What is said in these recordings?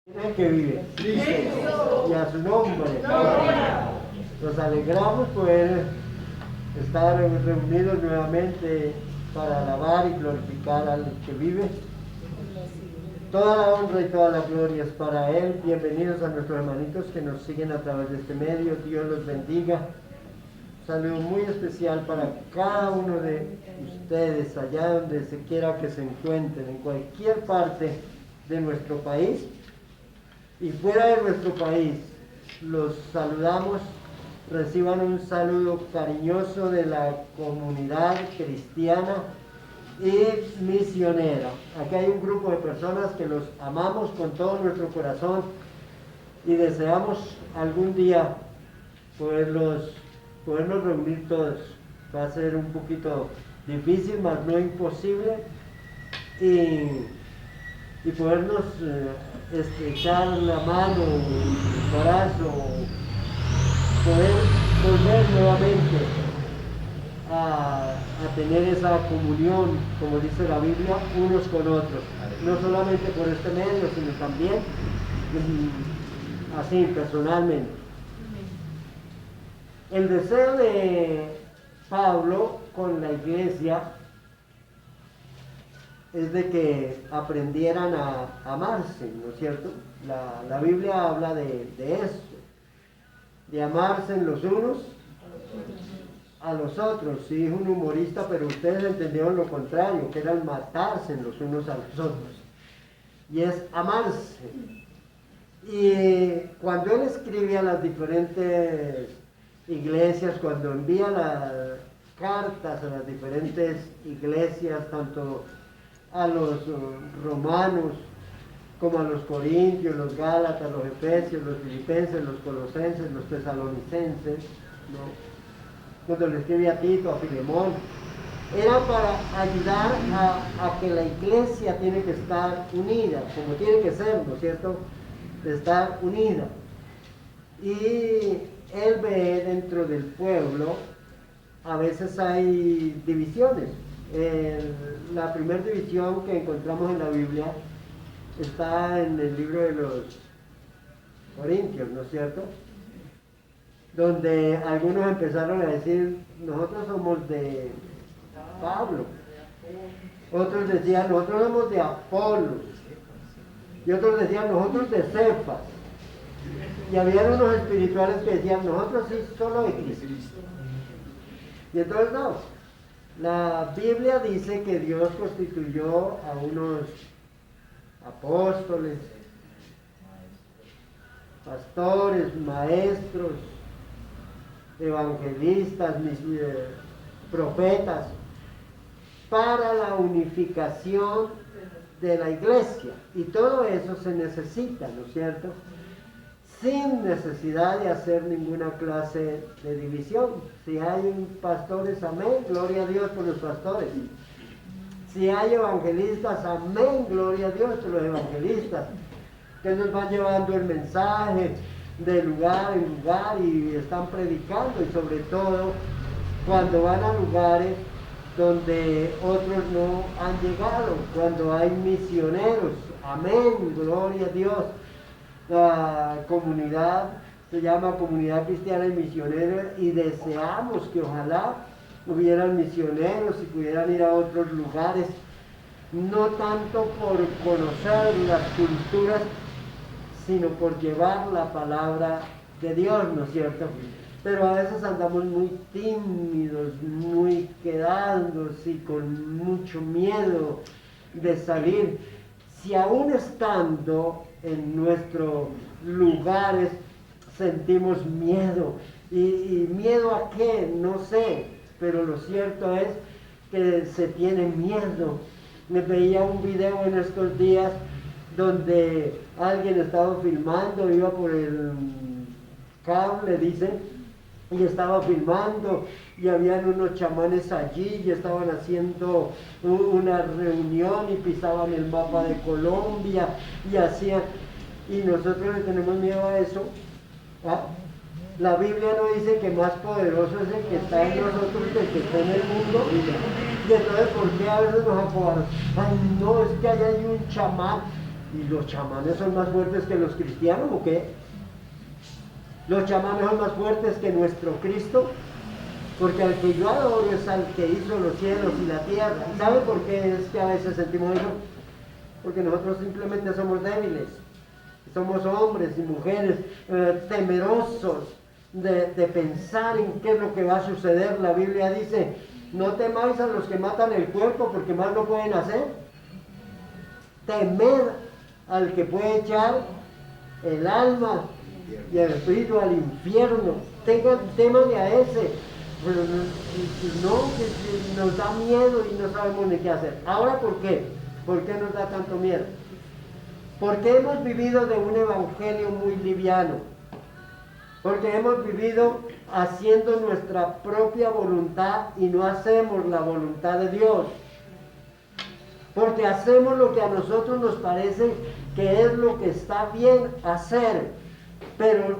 El que vive, Cristo, y a su nombre. Nos alegramos poder estar reunidos nuevamente para alabar y glorificar al que vive. Toda la honra y toda la gloria es para Él. Bienvenidos a nuestros hermanitos que nos siguen a través de este medio. Dios los bendiga. Un saludo muy especial para cada uno de ustedes, allá donde se quiera que se encuentren, en cualquier parte de nuestro país y fuera de nuestro país. Los saludamos. Reciban un saludo cariñoso de la comunidad cristiana y misionera. Aquí hay un grupo de personas que los amamos con todo nuestro corazón y deseamos algún día podernos reunir todos. Va a ser un poquito difícil, mas no imposible, y podernos estrechar la mano, el brazo, poder volver nuevamente a tener esa comunión, como dice la Biblia, unos con otros. No solamente por este medio, sino también así, personalmente. El deseo de Pablo con la iglesia es de que aprendieran a amarse, ¿no es cierto? La Biblia habla de esto, de amarse los unos a los otros. Sí, dijo un humorista, pero ustedes entendieron lo contrario, que era el matarse los unos a los otros. Y es amarse. Y cuando él escribe a las diferentes iglesias, cuando envía las cartas a las diferentes iglesias, tanto a los romanos como a los corintios, los gálatas, los efesios, los filipenses, los colosenses, los tesalonicenses, ¿no? Cuando le escribe a Tito, a Filemón, era para ayudar a que la iglesia tiene que estar unida, como tiene que ser, ¿no es cierto? De estar unida. Y él ve dentro del pueblo, a veces hay divisiones. La primera división que encontramos en la Biblia está en el libro de los Corintios, ¿no es cierto? Donde algunos empezaron a decir, nosotros somos de Pablo. Otros decían, nosotros somos de Apolo. Y otros decían, nosotros de Cefas. Y había unos espirituales que decían, nosotros sí, solo de Cristo. Y entonces no. La Biblia dice que Dios constituyó a unos apóstoles, pastores, maestros, evangelistas, profetas, para la unificación de la iglesia. Y todo eso se necesita, ¿no es cierto? Sin necesidad de hacer ninguna clase de división. Si hay pastores, amén, gloria a Dios por los pastores. Si hay evangelistas, amén, gloria a Dios por los evangelistas, que nos van llevando el mensaje de lugar en lugar y están predicando, y sobre todo cuando van a lugares donde otros no han llegado, cuando hay misioneros, amén, gloria a Dios. La comunidad se llama Comunidad Cristiana y Misionera, y deseamos que ojalá hubieran misioneros y pudieran ir a otros lugares, no tanto por conocer las culturas, sino por llevar la palabra de Dios, ¿no es cierto? Pero a veces andamos muy tímidos, muy quedados y con mucho miedo de salir. Si aún estando en nuestros lugares sentimos miedo, ¿y miedo a qué? No sé, pero lo cierto es que se tiene miedo. Me veía un video en estos días donde alguien estaba filmando, iba por el cable, dicen, y estaba filmando, y habían unos chamanes allí y estaban haciendo una reunión y pisaban el mapa de Colombia y hacían, y nosotros le tenemos miedo a eso. ¿Ah? La Biblia no dice que más poderoso es el que está en nosotros que el que está en el mundo. Y entonces, ¿por qué a veces nos acobardamos? Ay, no, es que allá hay un chamán. ¿Y los chamanes son más fuertes que los cristianos o qué? ¿Los chamanes son más fuertes que nuestro Cristo? Porque al que yo adoro es al que hizo los cielos y la tierra. ¿Sabe por qué es que a veces sentimos eso? Porque nosotros simplemente somos débiles. Somos hombres y mujeres temerosos de pensar en qué es lo que va a suceder. La Biblia dice, no temáis a los que matan el cuerpo porque más no pueden hacer. Temed al que puede echar el alma y el espíritu al infierno. Témale a ese. Pero no, que nos da miedo y no sabemos ni qué hacer. Ahora, ¿por qué? ¿Por qué nos da tanto miedo? Porque hemos vivido de un evangelio muy liviano. Porque hemos vivido haciendo nuestra propia voluntad y no hacemos la voluntad de Dios. Porque hacemos lo que a nosotros nos parece que es lo que está bien hacer, pero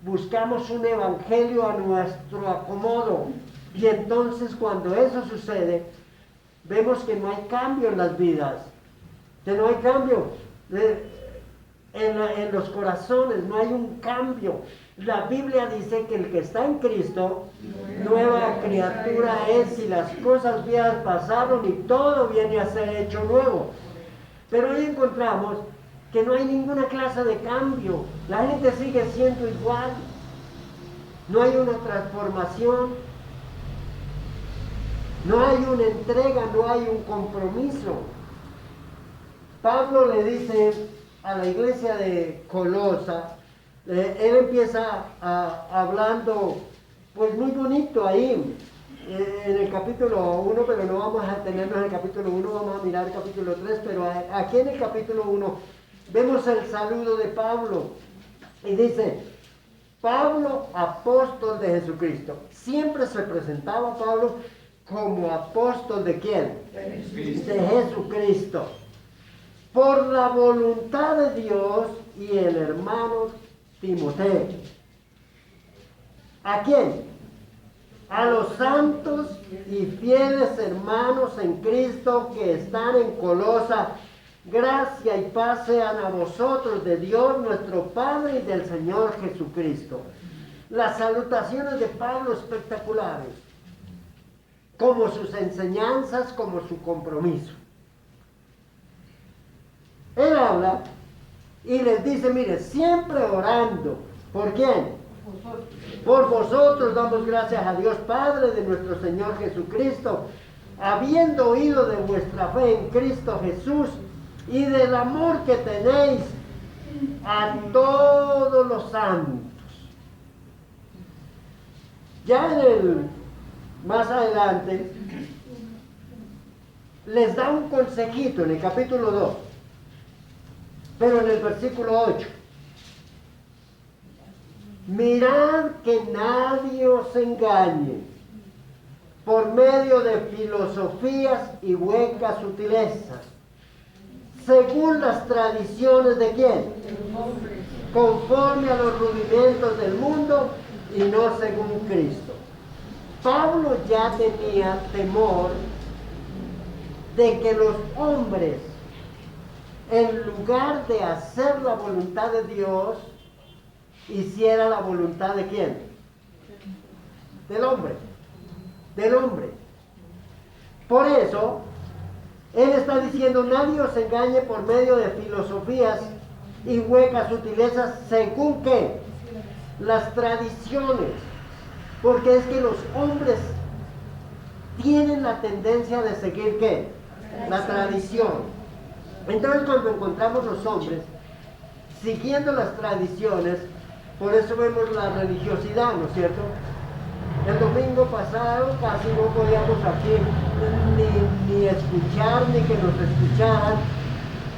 buscamos un evangelio a nuestro acomodo. Y entonces cuando eso sucede, vemos que no hay cambio en las vidas, que no hay cambio en los corazones, no hay un cambio. La Biblia dice que el que está en Cristo, nueva criatura es, y las cosas viejas pasaron y todo viene a ser hecho nuevo. Pero hoy encontramos que no hay ninguna clase de cambio. La gente sigue siendo igual. No hay una transformación. No hay una entrega, no hay un compromiso. Pablo le dice a la iglesia de Colosa, él empieza hablando pues muy bonito ahí en el capítulo 1, pero no vamos a tenernos en el capítulo 1, vamos a mirar el capítulo 3, pero aquí en el capítulo 1 vemos el saludo de Pablo y dice, Pablo, apóstol de Jesucristo. Siempre se presentaba Pablo como apóstol ¿de quién? De Jesucristo. Por la voluntad de Dios y el hermano Timoteo. ¿A quién? A los santos y fieles hermanos en Cristo que están en Colosa. Gracia y paz sean a vosotros de Dios nuestro Padre y del Señor Jesucristo. Las salutaciones de Pablo espectaculares, como sus enseñanzas, como su compromiso. Él habla y les dice, mire, siempre orando. ¿Por quién? Por vosotros damos gracias a Dios Padre de nuestro Señor Jesucristo, habiendo oído de vuestra fe en Cristo Jesús y del amor que tenéis a todos los santos. Ya más adelante les da un consejito en el capítulo 2. Pero en el versículo 8, mirad que nadie os engañe por medio de filosofías y huecas sutilezas, según las tradiciones de quién, conforme a los rudimentos del mundo y no según Cristo. Pablo ya tenía temor de que los hombres, en lugar de hacer la voluntad de Dios, hiciera la voluntad de quién? Del hombre. Del hombre. Por eso, él está diciendo, nadie os engañe por medio de filosofías y huecas sutilezas, según qué? Las tradiciones. Porque es que los hombres tienen la tendencia de seguir ¿qué? La tradición. Entonces cuando encontramos los hombres siguiendo las tradiciones, por eso vemos la religiosidad, ¿no es cierto? El domingo pasado casi no podíamos aquí ni escuchar ni que nos escucharan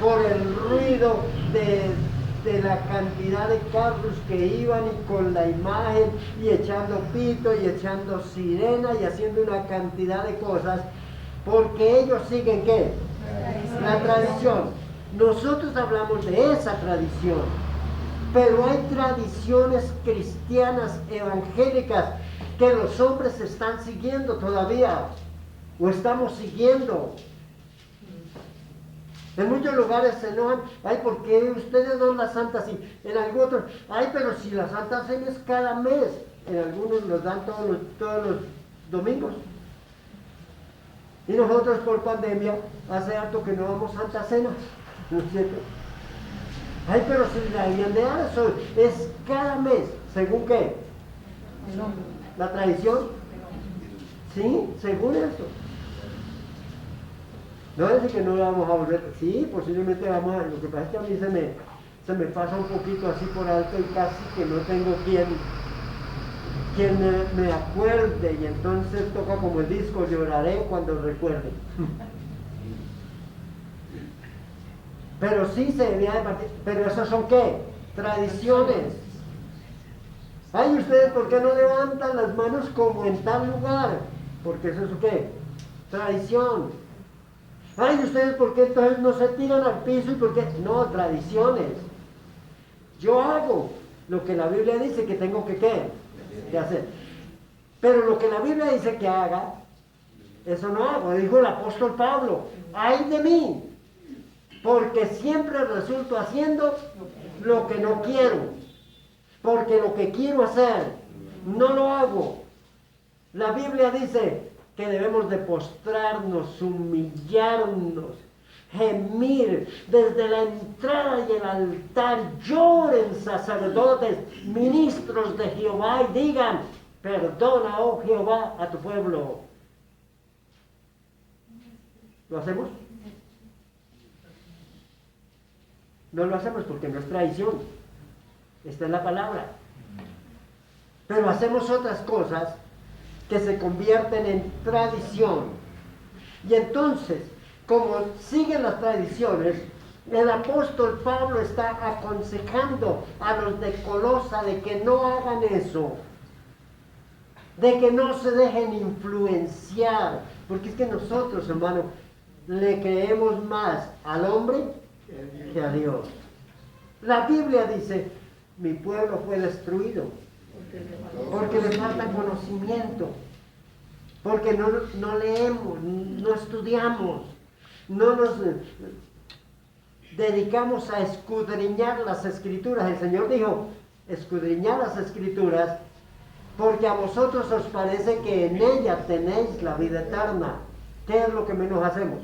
por el ruido de la cantidad de carros que iban y con la imagen y echando pito y echando sirena y haciendo una cantidad de cosas, porque ellos siguen ¿qué? La tradición. Nosotros hablamos de esa tradición, pero hay tradiciones cristianas evangélicas que los hombres están siguiendo todavía, o estamos siguiendo. En muchos lugares se enojan, ay, ¿por qué ustedes dan la Santa Cena? En algunos, ay, pero si la Santa Cena es cada mes, en algunos nos dan todos los domingos. Y nosotros por pandemia, hace harto que no vamos a Santa Cena, ¿no es cierto? Ay, pero si la habían de dar, eso es cada mes, ¿según qué? ¿La tradición? Sí, según eso. No es decir que no lo vamos a volver, sí, posiblemente vamos a, lo que pasa es que a mí se me pasa un poquito así por alto y casi que no tengo quien me acuerde, y entonces toca como el disco, lloraré cuando recuerde. Pero sí se debía de partir, pero ¿esos son qué? Tradiciones. Ay, ¿ustedes por qué no levantan las manos como en tal lugar? Porque eso es qué? Tradición. Ay, ¿ustedes por qué entonces no se tiran al piso y por qué? No, tradiciones. Yo hago lo que la Biblia dice que tengo que hacer. Pero lo que la Biblia dice que haga, eso no hago. Dijo el apóstol Pablo, ay de mí, porque siempre resulto haciendo lo que no quiero. Porque lo que quiero hacer, no lo hago. La Biblia dice que debemos de postrarnos, humillarnos, gemir desde la entrada y el altar. Lloren sacerdotes, ministros de Jehová y digan, perdona, oh Jehová, a tu pueblo. ¿Lo hacemos? No lo hacemos porque no es tradición. Esta es la palabra. Pero hacemos otras cosas que se convierten en tradición. Y entonces, como siguen las tradiciones, el apóstol Pablo está aconsejando a los de Colosa de que no hagan eso, de que no se dejen influenciar, porque es que nosotros, hermano, le creemos más al hombre que a Dios. La Biblia dice, mi pueblo fue destruido porque le falta conocimiento, porque no leemos, no estudiamos, no nos dedicamos a escudriñar las Escrituras. El Señor dijo, escudriñad las Escrituras, porque a vosotros os parece que en ella tenéis la vida eterna. ¿Qué es lo que menos hacemos?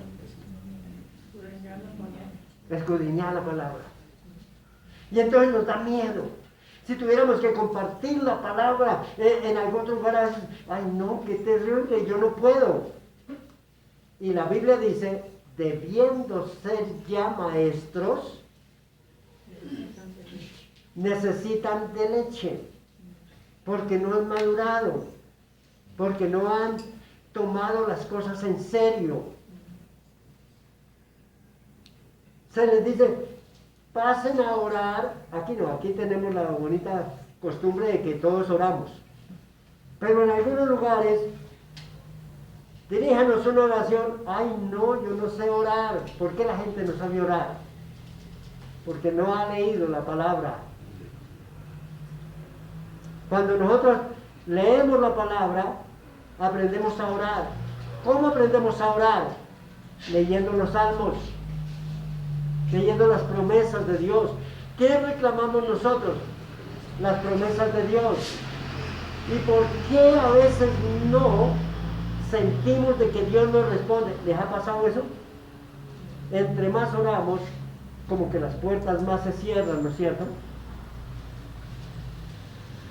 Escudriñar la palabra. Y entonces nos da miedo. Si tuviéramos que compartir la palabra en algún otro lugar, ay no, qué terrible, yo no puedo. Y la Biblia dice, debiendo ser ya maestros, necesitan de leche, porque no han madurado, porque no han tomado las cosas en serio. Se les dice, pasen a orar. Aquí no, aquí tenemos la bonita costumbre de que todos oramos. Pero en algunos lugares, diríjanos una oración. Ay no, yo no sé orar. ¿Por qué la gente no sabe orar? Porque no ha leído la palabra. Cuando nosotros leemos la palabra, aprendemos a orar. ¿Cómo aprendemos a orar? Leyendo los salmos, leyendo las promesas de Dios. ¿Qué reclamamos nosotros? Las promesas de Dios. ¿Y por qué a veces no sentimos de que Dios nos responde? ¿Les ha pasado eso? Entre más oramos, como que las puertas más se cierran, ¿no es cierto?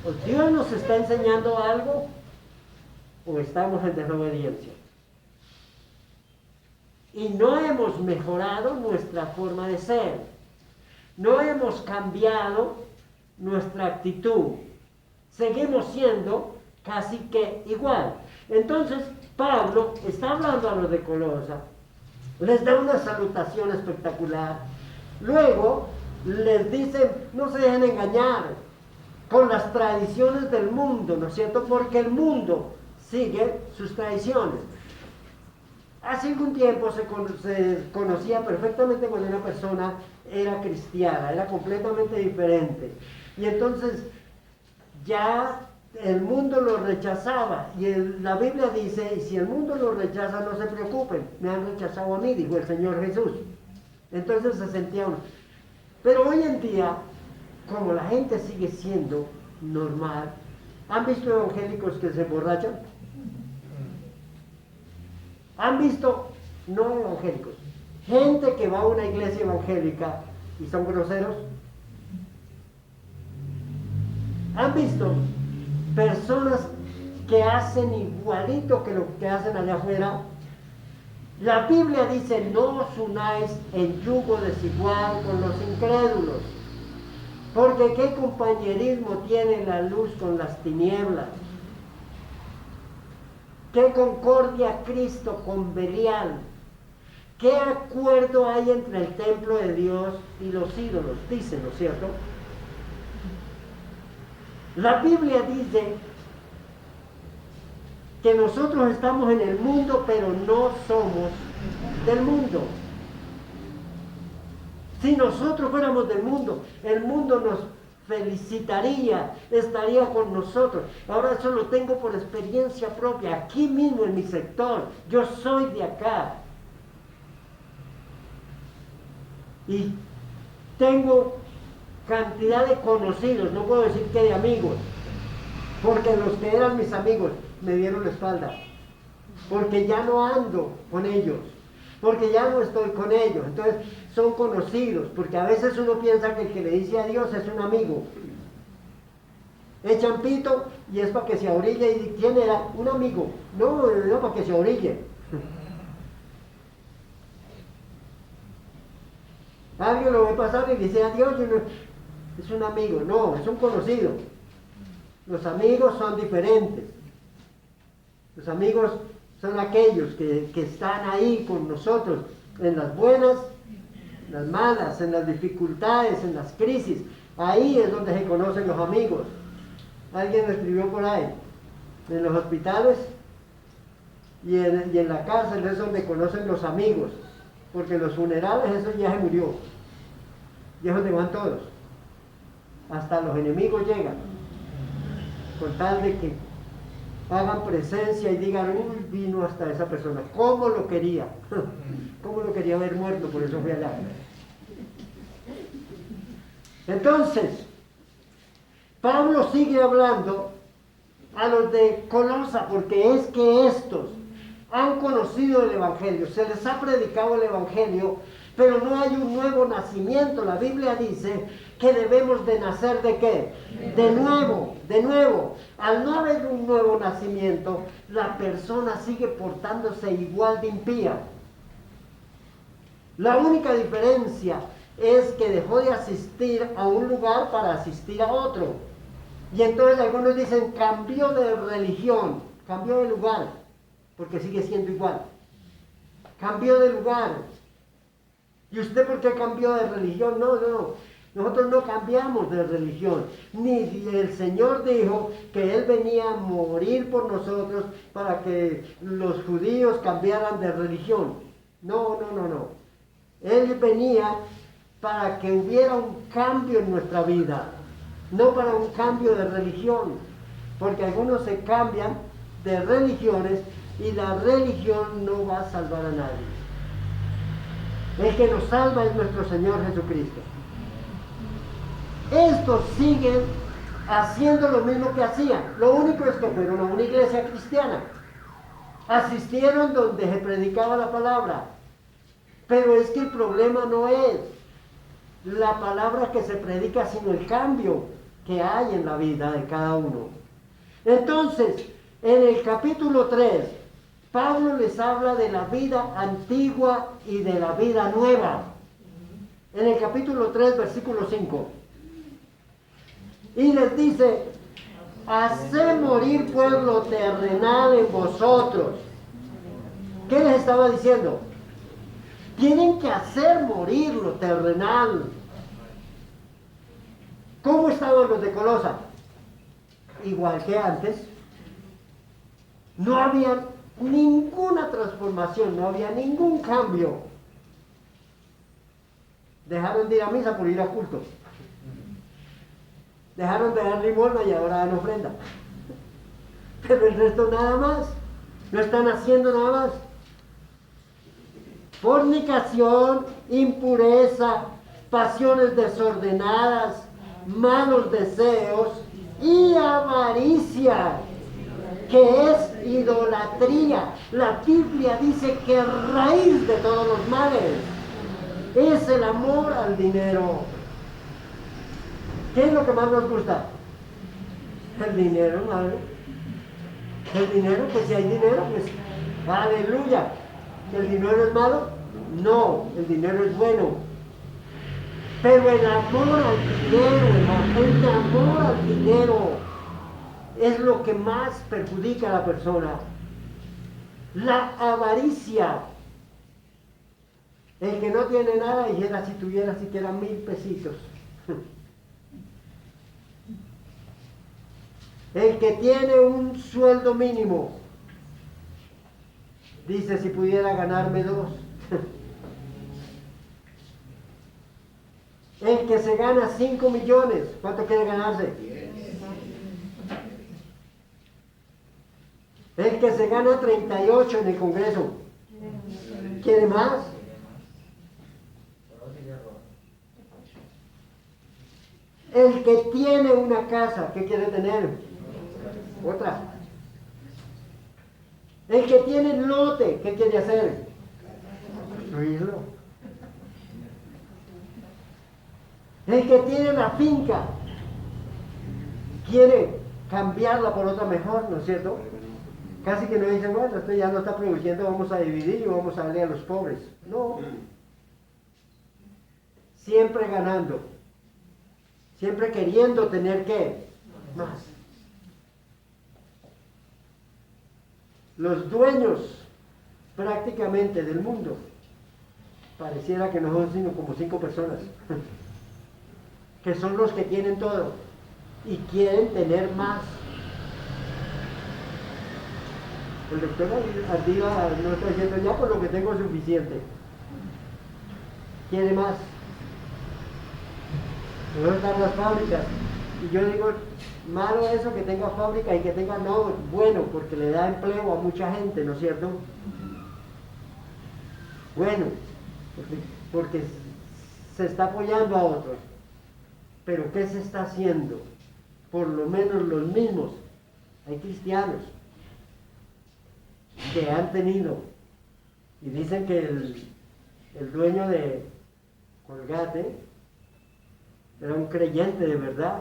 ¿O Dios nos está enseñando algo o estamos en desobediencia? Y no hemos mejorado nuestra forma de ser. No hemos cambiado nuestra actitud. Seguimos siendo casi que igual. Entonces, Pablo está hablando a los de Colosa. Les da una salutación espectacular. Luego, les dice, no se dejen engañar con las tradiciones del mundo, ¿no es cierto? Porque el mundo sigue sus tradiciones. Hace algún tiempo se conocía perfectamente cuando una persona era cristiana, era completamente diferente. Y entonces ya el mundo lo rechazaba. Y la Biblia dice, y si el mundo lo rechaza, no se preocupen, me han rechazado a mí, dijo el Señor Jesús. Entonces se sentía uno. Pero hoy en día, como la gente sigue siendo normal, ¿han visto evangélicos que se emborrachan? ¿Han visto, no evangélicos, gente que va a una iglesia evangélica y son groseros? ¿Han visto personas que hacen igualito que lo que hacen allá afuera? La Biblia dice, no os unáis en yugo desigual con los incrédulos, porque ¿qué compañerismo tiene la luz con las tinieblas? ¿Qué concordia Cristo con Belial? ¿Qué acuerdo hay entre el templo de Dios y los ídolos? Dice, ¿no es cierto? La Biblia dice que nosotros estamos en el mundo, pero no somos del mundo. Si nosotros fuéramos del mundo, el mundo nos felicitaría, estaría con nosotros. Ahora eso lo tengo por experiencia propia, aquí mismo en mi sector. Yo soy de acá. Y tengo cantidad de conocidos, no puedo decir que de amigos, porque los que eran mis amigos me dieron la espalda, porque ya no ando con ellos, porque ya no estoy con ellos. Entonces son conocidos, porque a veces uno piensa que el que le dice adiós es un amigo. Echan pito y es para que se orille. ¿Y quién era? Un amigo. No, no, para que se orille. Alguien lo ve pasar y dice adiós y uno, es un amigo. No, es un conocido. Los amigos son diferentes. Los amigos son aquellos que están ahí con nosotros en las buenas, en las malas, en las dificultades, en las crisis. Ahí es donde se conocen los amigos. Alguien escribió por ahí, en los hospitales y en la cárcel es donde conocen los amigos, porque en los funerales eso ya se murió, y es donde van todos. Hasta los enemigos llegan, con tal de que hagan presencia y digan, uy, vino hasta esa persona, ¿cómo lo quería? ¿Cómo lo quería ver muerto? Por eso fui allá. Entonces, Pablo sigue hablando a los de Colosa, porque es que estos han conocido el Evangelio, se les ha predicado el Evangelio, pero no hay un nuevo nacimiento. La Biblia dice que debemos de nacer ¿de qué? De nuevo, de nuevo. Al no haber un nuevo nacimiento, la persona sigue portándose igual de impía. La única diferencia es que dejó de asistir a un lugar para asistir a otro. Y entonces algunos dicen, cambió de religión, cambió de lugar, porque sigue siendo igual. Cambió de lugar. ¿Y usted por qué cambió de religión? No, no, nosotros no cambiamos de religión. Ni el Señor dijo que Él venía a morir por nosotros para que los judíos cambiaran de religión. No, no, no, no. Él venía para que hubiera un cambio en nuestra vida, no para un cambio de religión, porque algunos se cambian de religiones y la religión no va a salvar a nadie. El que nos salva es nuestro Señor Jesucristo. Estos siguen haciendo lo mismo que hacían. Lo único es que fueron a una iglesia cristiana. Asistieron donde se predicaba la palabra. Pero es que el problema no es la palabra que se predica, sino el cambio que hay en la vida de cada uno. Entonces, en el capítulo 3, Pablo les habla de la vida antigua y de la vida nueva. En el capítulo 3, versículo 5. Y les dice, haced morir pueblo terrenal en vosotros. ¿Qué les estaba diciendo? Tienen que hacer morir lo terrenal. ¿Cómo estaban los de Colosa? Igual que antes. No había ninguna transformación, no había ningún cambio. Dejaron de ir a misa por ir a culto. Dejaron de dar limosna y ahora dan ofrenda. Pero el resto nada más. No están haciendo nada más. fornicación, impureza, pasiones desordenadas, malos deseos y avaricia, que es idolatría. La Biblia dice que raíz de todos los males es el amor al dinero. ¿Qué es lo que más nos gusta? El dinero, ¿vale? El dinero, pues si hay dinero, pues aleluya. ¿El dinero es malo? No, el dinero es bueno. Pero el amor al dinero, el amor al dinero es lo que más perjudica a la persona. La avaricia. El que no tiene nada y era si tuviera siquiera 1000 pesitos. El que tiene un sueldo mínimo dice si pudiera ganarme 2. El que se gana 5 millones, ¿cuánto quiere ganarse? El que se gana 38 en el Congreso, ¿quiere más? El que tiene una casa, ¿qué quiere tener? Otra. El que tiene lote, ¿qué quiere hacer? Construirlo. El que tiene la finca quiere cambiarla por otra mejor, ¿no es cierto? Casi que no dicen, bueno, esto ya no está produciendo, vamos a dividir y vamos a darle a los pobres. No. Siempre ganando. Siempre queriendo tener ¿qué? Más. Los dueños prácticamente del mundo pareciera que no son sino como 5 personas que son los que tienen todo y quieren tener más. El doctor Ardila no está diciendo ya por lo que tengo es suficiente, quiere más. Luego están las fábricas y yo digo, malo eso que tenga fábrica y que tenga, no, bueno, porque le da empleo a mucha gente, ¿no es cierto? Bueno, porque se está apoyando a otros. Pero ¿qué se está haciendo? Por lo menos los mismos. Hay cristianos que han tenido, y dicen que el dueño de Colgate era un creyente de verdad,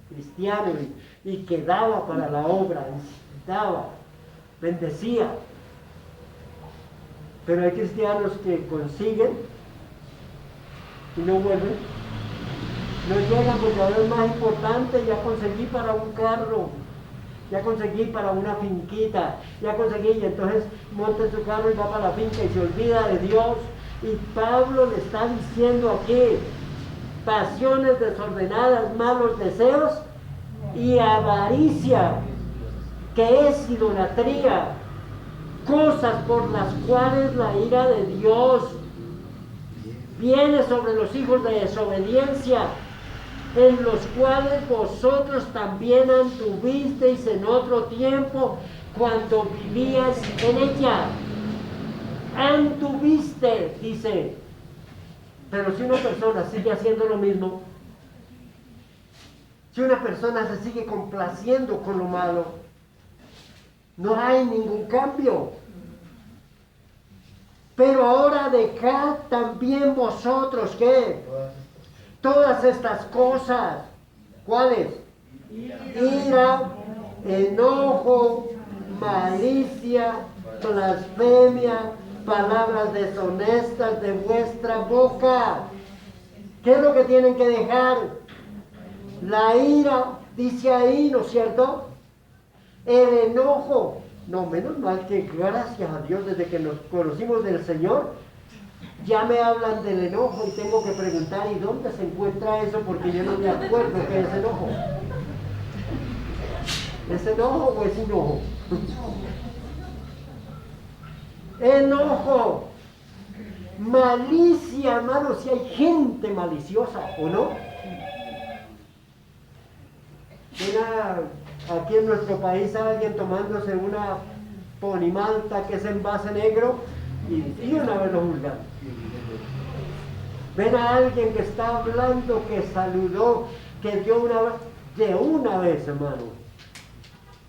cristiano, y que daba para la obra, daba, bendecía. Pero hay cristianos que consiguen y no vuelven. No llegan porque ahora es más importante, ya conseguí para un carro, ya conseguí para una finquita, ya conseguí, y entonces monta en su carro y va para la finca y se olvida de Dios. Y Pablo le está diciendo aquí, pasiones desordenadas, malos deseos y avaricia, que es idolatría, cosas por las cuales la ira de Dios viene sobre los hijos de desobediencia, en los cuales vosotros también anduvisteis en otro tiempo cuando vivíais en ella. Anduviste, dice. Pero si una persona sigue haciendo lo mismo, si una persona se sigue complaciendo con lo malo, no hay ningún cambio. Pero ahora dejad también vosotros, ¿qué? Todas estas cosas. ¿Cuáles? Ira, enojo, malicia, blasfemia, palabras deshonestas de vuestra boca. ¿Qué es lo que tienen que dejar? La ira, dice ahí, ¿no es cierto? El enojo. No, menos mal que gracias a Dios desde que nos conocimos del Señor, ya me hablan del enojo y tengo que preguntar, ¿y dónde se encuentra eso? Porque yo no me acuerdo qué es enojo. ¿Es enojo o es enojo? Enojo, malicia, hermano, si hay gente maliciosa, ¿o no? Aquí en nuestro país alguien tomándose una ponimalta que es envase negro Y una vez lo juzgamos. Ven a alguien que está hablando, que saludó, que dio una vez, de una vez, hermano.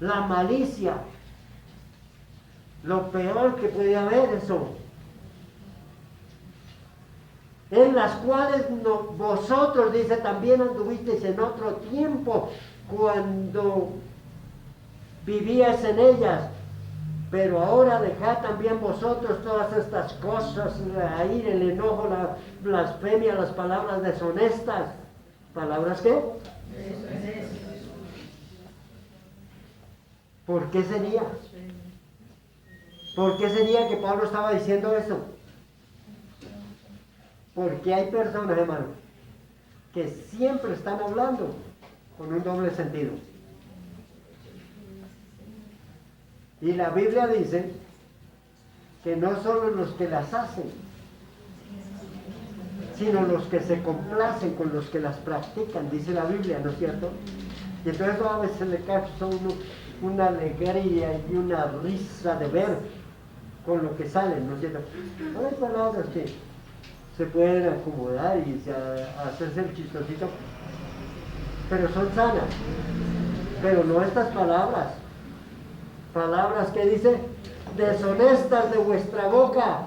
La malicia, lo peor que puede haber eso. En las cuales vosotros, dice, también anduvisteis en otro tiempo, cuando vivíais en ellas. Pero ahora dejad también vosotros todas estas cosas, la ira, el enojo, la blasfemia, las palabras deshonestas. ¿Palabras qué? ¿Por qué sería? ¿Por qué sería que Pablo estaba diciendo eso? Porque hay personas, hermano, que siempre están hablando con un doble sentido. Y la Biblia dice que no solo los que las hacen, sino los que se complacen con los que las practican, dice la Biblia, ¿no es cierto? Y entonces a veces le causa una alegría y una risa de ver con lo que salen, ¿no es cierto? Hay palabras que se pueden acomodar y hacerse el chistosito, pero son sanas. Pero no estas palabras. Palabras que dice, deshonestas de vuestra boca.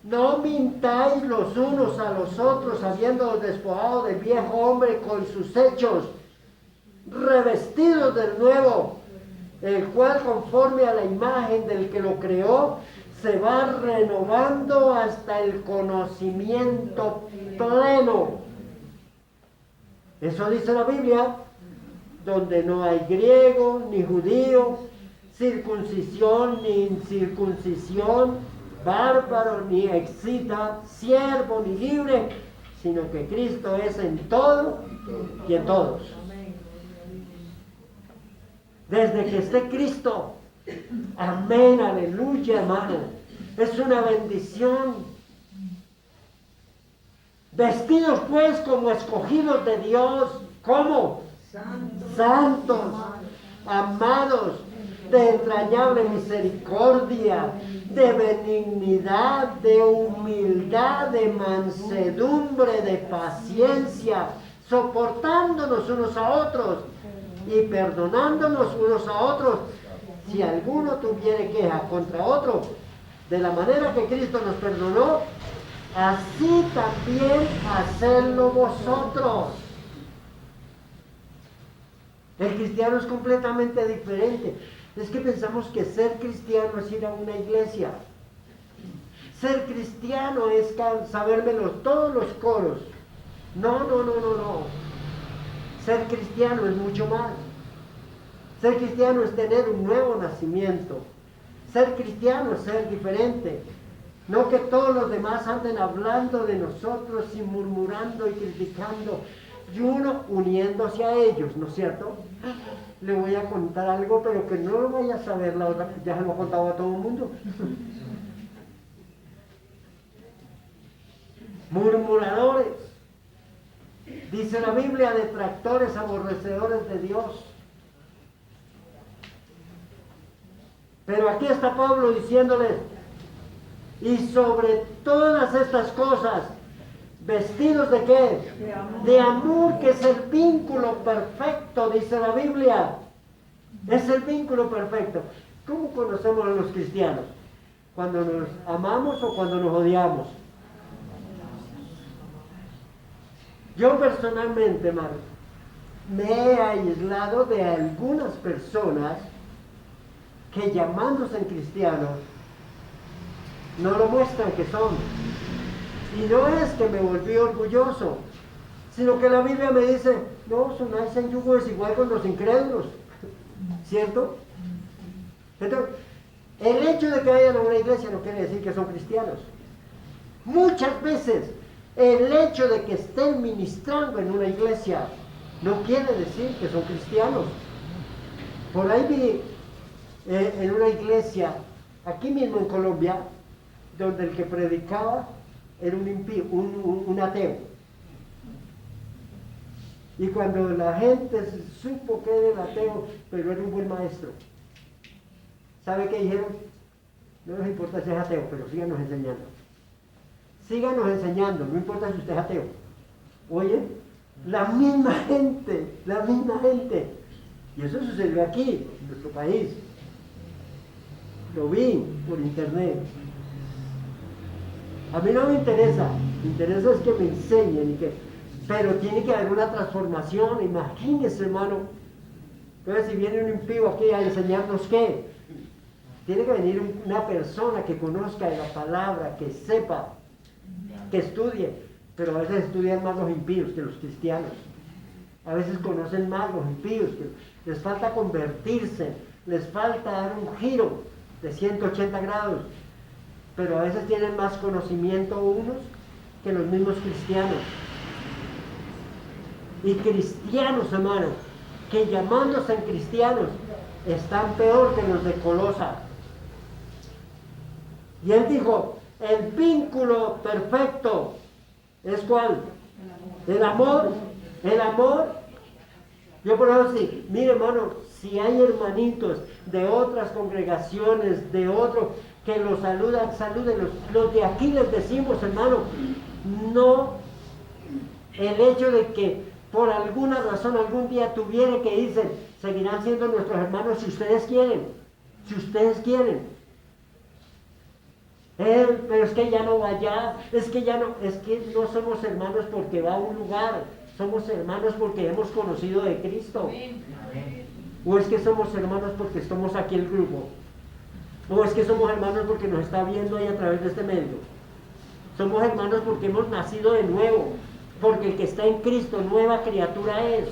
No mintáis los unos a los otros, habiendo despojado del viejo hombre con sus hechos, revestidos del nuevo, el cual conforme a la imagen del que lo creó, se va renovando hasta el conocimiento pleno. Eso dice la Biblia, donde no hay griego ni judío, circuncisión ni incircuncisión, bárbaro ni excita, siervo ni libre, sino que Cristo es en todo y en todos. Desde que esté Cristo, amén, aleluya, hermano, es una bendición. Vestidos pues como escogidos de Dios, ¿cómo? Santos, amados, de entrañable misericordia, de benignidad, de humildad, de mansedumbre, de paciencia, soportándonos unos a otros y perdonándonos unos a otros, si alguno tuviere queja contra otro, de la manera que Cristo nos perdonó, así también hacedlo vosotros. El cristiano es completamente diferente. Es que pensamos que ser cristiano es ir a una iglesia. Ser cristiano es sabérmelo todos los coros. No. Ser cristiano es mucho más. Ser cristiano es tener un nuevo nacimiento. Ser cristiano es ser diferente. No que todos los demás anden hablando de nosotros y murmurando y criticando. Y uno uniéndose a ellos, ¿no es cierto? Le voy a contar algo, pero que no lo vaya a saber la otra, ya se lo he contado a todo el mundo. Murmuradores. Dice la Biblia, detractores, aborrecedores de Dios. Pero aquí está Pablo diciéndoles, y sobre todas estas cosas, ¿vestidos de qué? De amor. De amor, que es el vínculo perfecto, dice la Biblia. Es el vínculo perfecto. ¿Cómo conocemos a los cristianos? ¿Cuando nos amamos o cuando nos odiamos? Yo personalmente, hermano, me he aislado de algunas personas que llamándose cristianos no lo muestran que son. Y no es que me volví orgulloso, sino que la Biblia me dice, no, sonáis en yugo desigual con los incrédulos, ¿cierto? Entonces, el hecho de que vayan a una iglesia no quiere decir que son cristianos. Muchas veces, el hecho de que estén ministrando en una iglesia no quiere decir que son cristianos. Por ahí vi en una iglesia, aquí mismo en Colombia, donde el que predicaba era un impío, un ateo. Y cuando la gente supo que era el ateo, pero era un buen maestro, ¿sabe qué dijeron? No nos importa si es ateo, pero síganos enseñando. Síganos enseñando, no importa si usted es ateo. Oye, la misma gente, la misma gente. Y eso sucedió aquí, en nuestro país. Lo vi por internet. A mí no me interesa es que me enseñen, pero tiene que haber una transformación. Imagínese, hermano. Entonces, si viene un impío aquí a enseñarnos qué, tiene que venir una persona que conozca la palabra, que sepa, que estudie, pero a veces estudian más los impíos que los cristianos. A veces conocen más los impíos, que les falta convertirse, les falta dar un giro de 180 grados, pero a veces tienen más conocimiento unos que los mismos cristianos. Y cristianos, hermano, que llamándose cristianos están peor que los de Colosa. Y él dijo, el vínculo perfecto es ¿cuál? El amor. El amor. Yo por ejemplo, sí, mire hermano, si hay hermanitos de otras congregaciones, de otros que los saludan, salúdenlos. Los de aquí les decimos, hermano, no el hecho de que por alguna razón algún día tuviera que irse, seguirán siendo nuestros hermanos si ustedes quieren. Si ustedes quieren. Pero es que ya no va allá, es que no somos hermanos porque va a un lugar, somos hermanos porque hemos conocido de Cristo. O es que somos hermanos porque estamos aquí el grupo. O es que somos hermanos porque nos está viendo ahí a través de este medio. Somos hermanos porque hemos nacido de nuevo, porque el que está en Cristo nueva criatura es.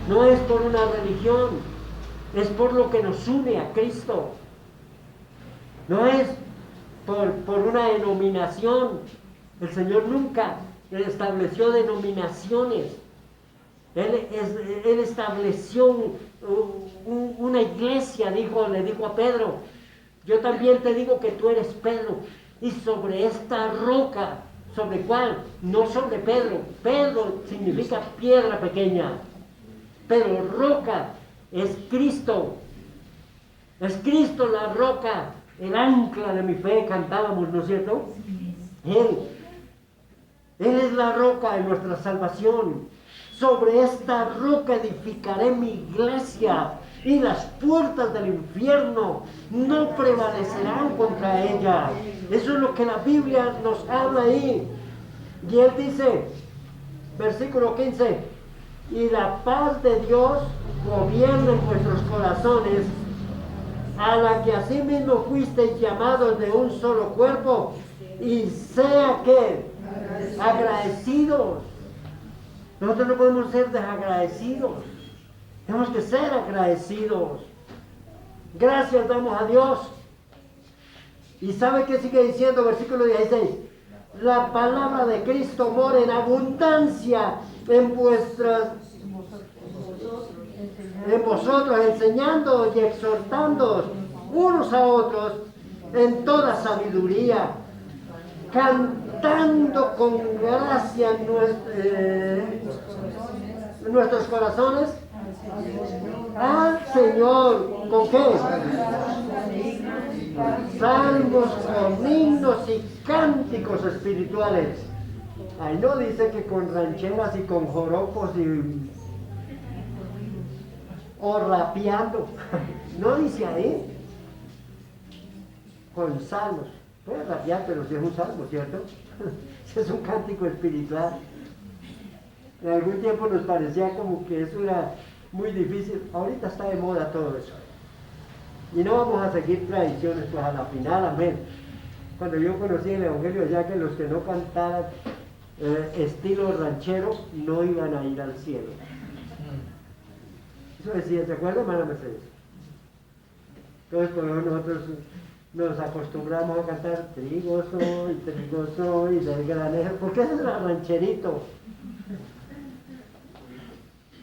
No es por una religión, es por lo que nos une a Cristo. No es por una denominación. El Señor nunca estableció denominaciones. Él estableció una iglesia, le dijo a Pedro, yo también te digo que tú eres Pedro, y sobre esta roca, ¿sobre cuál? No sobre Pedro. Pedro significa piedra pequeña, pero roca es Cristo. Es Cristo la roca, el ancla de mi fe, cantábamos, ¿no es cierto? Él es la roca de nuestra salvación. Sobre esta roca edificaré mi iglesia y las puertas del infierno no prevalecerán contra ella. Eso es lo que la Biblia nos habla ahí. Y él dice, versículo 15, y la paz de Dios gobierna en vuestros corazones, a la que asimismo fuisteis llamados de un solo cuerpo, y sea que agradecidos. Nosotros no podemos ser desagradecidos, tenemos que ser agradecidos. Gracias damos a Dios. ¿Y sabe qué sigue diciendo? Versículo 16. La palabra de Cristo mora en abundancia en vosotros, enseñándoos y exhortándoos unos a otros en toda sabiduría, cantando con gracia en nuestros corazones al Señor. ¿Con qué? Salmos con himnos y cánticos espirituales. Ahí no dice que con rancheras y con joropos o rapeando. No dice ahí. Con salmos. Puede rapear, pero si es un salmo, ¿cierto? Si es un cántico espiritual. En algún tiempo nos parecía como que eso era muy difícil. Ahorita está de moda todo eso. Y no vamos a seguir tradiciones, pues a la final, amén. Cuando yo conocí el Evangelio, ya que los que no cantaran estilo ranchero no iban a ir al cielo. Eso decía, ¿se acuerdan, hermana Mercedes? Entonces, por ejemplo, nosotros nos acostumbramos a cantar trigo soy del granero, porque ese era rancherito.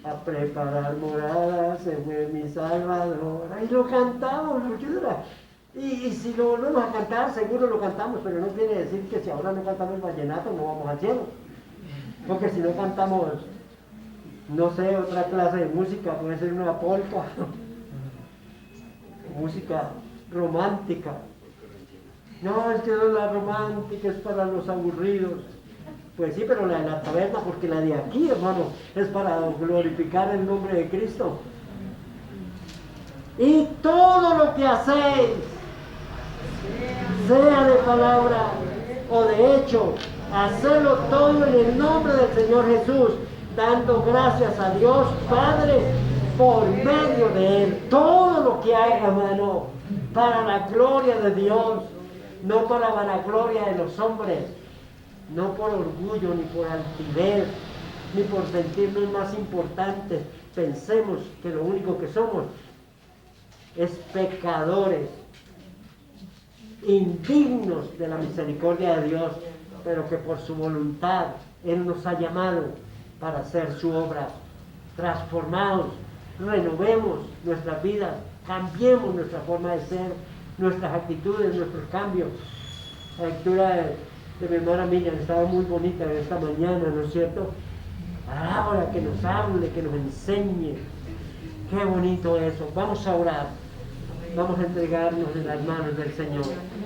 A preparar moradas en mi Salvador. Ahí lo cantamos, porque era. Y si lo volvemos a cantar, seguro lo cantamos, pero no quiere decir que si ahora no cantamos vallenato no vamos al cielo. Porque si no cantamos, no sé, otra clase de música, puede ser una polca, música romántica, No, es que no es la romántica, es para los aburridos. Pues sí, pero la de la taberna, porque la de aquí, hermano, es para glorificar el nombre de Cristo. Y todo lo que hacéis, sea de palabra o de hecho, hacedlo todo en el nombre del Señor Jesús, dando gracias a Dios Padre por medio de Él. Todo lo que haga, hermano, para la gloria de Dios, no para la vanagloria de los hombres, no por orgullo, ni por altivez, ni por sentirnos más importantes. Pensemos que lo único que somos es pecadores, indignos de la misericordia de Dios, pero que por su voluntad Él nos ha llamado para hacer su obra. Transformados, renovemos nuestras vidas, cambiemos nuestra forma de ser, nuestras actitudes, nuestros cambios. La lectura de mi hermana Miriam estaba muy bonita esta mañana, ¿no es cierto? Ahora que nos hable, que nos enseñe. Qué bonito eso. Vamos a orar. Vamos a entregarnos en las manos del Señor.